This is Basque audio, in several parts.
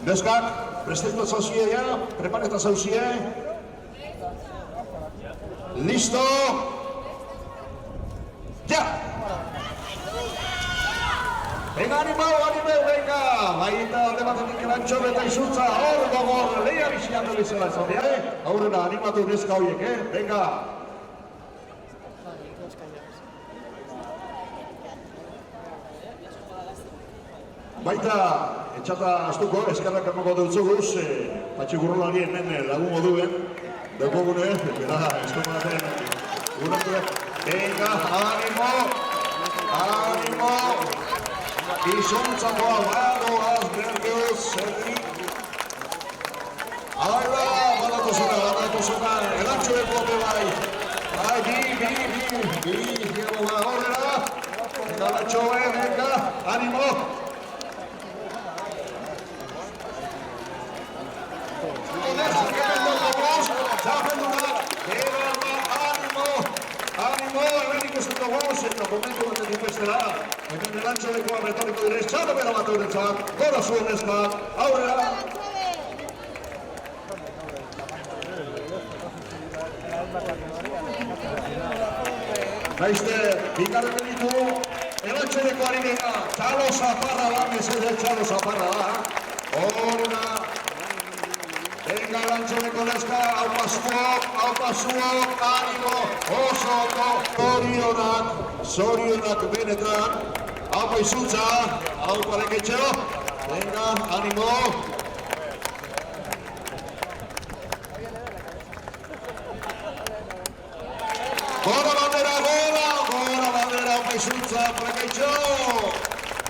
Neskak, prestatu zauzie ja, prepareta zauzie. Listo! Ja! Venga, animau, venga! Baita alde batetik Elantxobe eta Izuntza, hor gogor, lehia biziatu bizela ez hori, aurrera, animatu neska horiek, venga! Baita, etxata astuko, eskarrak emoko dutzuguz, Patxi Gurrolari hemen lagungo duen, daukogune, bera, eskomaten, guratuak, venga, animo! Animo! Izuntzakoa badoaz nervioz, zerrik. Aila, badatu zena, Elantxobeko bai. Bai, bi, horrela. Elantxobe, venga, animo! Animo, hemen ikusten dugu, eta momentu batetik bestela. Hemen Elantxobekoa retoriko direz, txalo bera bat horretzak, gora zuen eskak, aurrera! Naizte, bigarren benitu, Elantxobekoari dena, txalo zaparra da, mesede txalo zaparra da. Horrela! Venga, Elantxobeko neska, haupa zuok, animo, oso ondo, zorionak benetan, haupa Izuntza, haupa Leketxo, venga, animo. Gora bandera, haupa Izuntza, haupa Leketxo.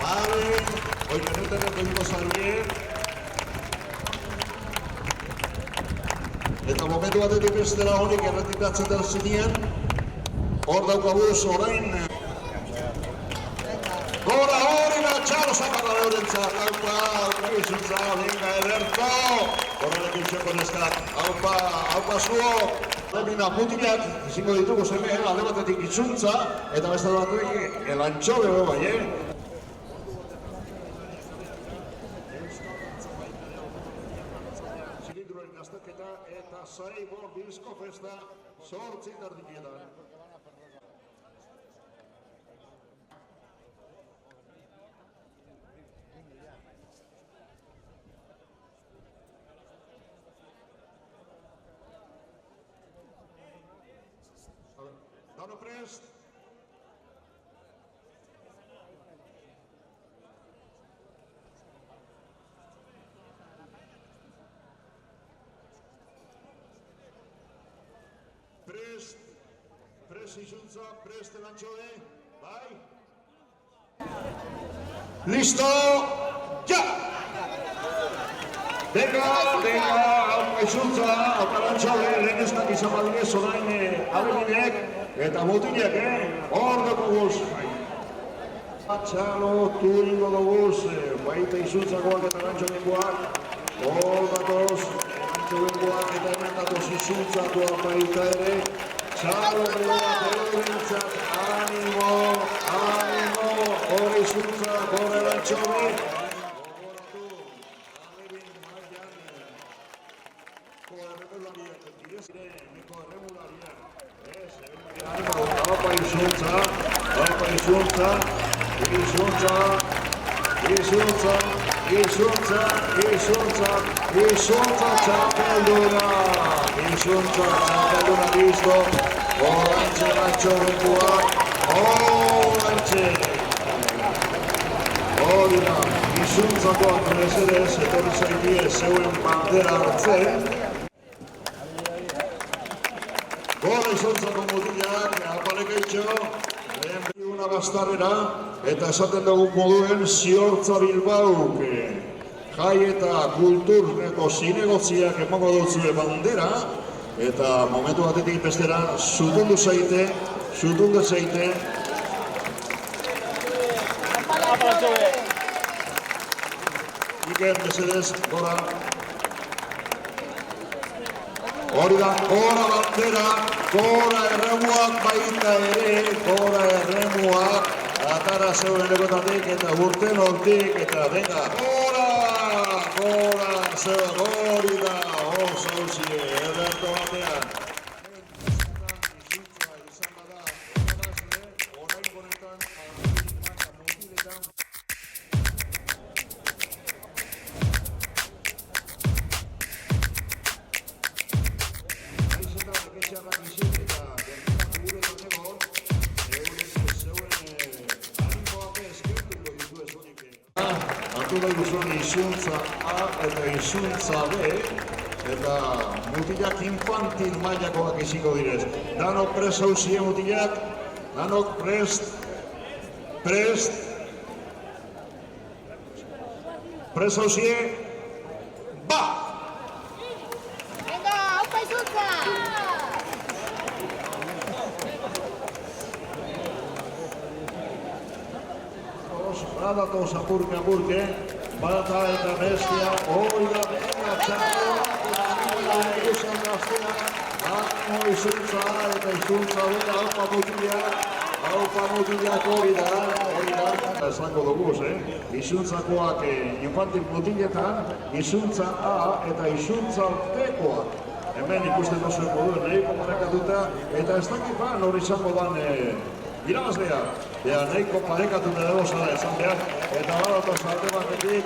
Vale, hoi menuten dugu zarien. Eta momentu batetik bestela honik erretikatzen dara zinien. Hor daukaguz orain. Gora horina txalo zaparra leurentzak. Haupa Izuntza, venga ederto. Gora Leketxoko neskak. Haupa zuo. Lemina mutilak, izango ditugu zeme, alde batetik Izuntza. Eta beste batetik Elantxobe bai, eta Saibor Disko Festa sortzi tardikietan. Dano prest. Prest Izuntza, prest Elantxobe, bai? Listo, ja! Venga, haupa Izuntza, haupa Elantxobe, lehen eskak izan badinez orain aleginek eta mutilek, hor duguz. Txalo, turingo duguz, baita Izuntzakoak eta Elantxobekoak, hor datoz, Elantxobekoak eta hemen datoz Izuntzakoak baita ere. Txalo beroak eurentzat, animo, hor Izuntza, hor Elantxobe. Gogoratu, alebin maian, erremulariak, direzire, niko erremulariak. Haupa Izuntza, txapelduna. Izuntza, txapelduna listo. Orantxe Elantxobekoak, orantxe. Horina, Izuntzakoak mesedez, etorri zaitie zeuen bandera hartzen. Gora Izuntzako mutilak, haupa Leketxo, lehen una bastarrera, eta esaten dugu moduen Ziortza Bilbauk. Jai eta kulturneko zinegotziak emango dutzue bandera, eta momentu batetik bestera zutundu zaite. Iker, mesedez, gora. Hori da, gora bandera, gora erremuak baita ere, gora erremuak, atara zeuen legotatik eta urten hortik, eta venga, gora! zeba hori da, oso hausie, ederto batean. Izuntza izan bada, erazle, orain honetan, artifizimak mutiletan. Aizetan, eketxarrak izin, eta berdinak guretan egon, zeuen animo bape eskertuko ditu ez honik. Hartu da guzuen izuntza A eta izuntza B, eta mutilak infantil mailakoak iziko direz. Danok prest hauzie mutilak, danok prest, prest hauzie, ba! Venga, aupa izuntza! Badatoz apurke, bata eta bestia, hori da benga txarroa, eta ikusen gaztea, animo izuntza eta izuntza bera haupa mutilak hori da. Esango duguz, izuntzakoak infantil mutiletan, izuntza A eta izuntza B-koak. Hemen ikusten duzuen moduen, nahiko parekatuta, eta ez dakipan hori izango dan irabazlea. Nahiko parekatuta dago zara esan behar, eta badatoz alde batetik,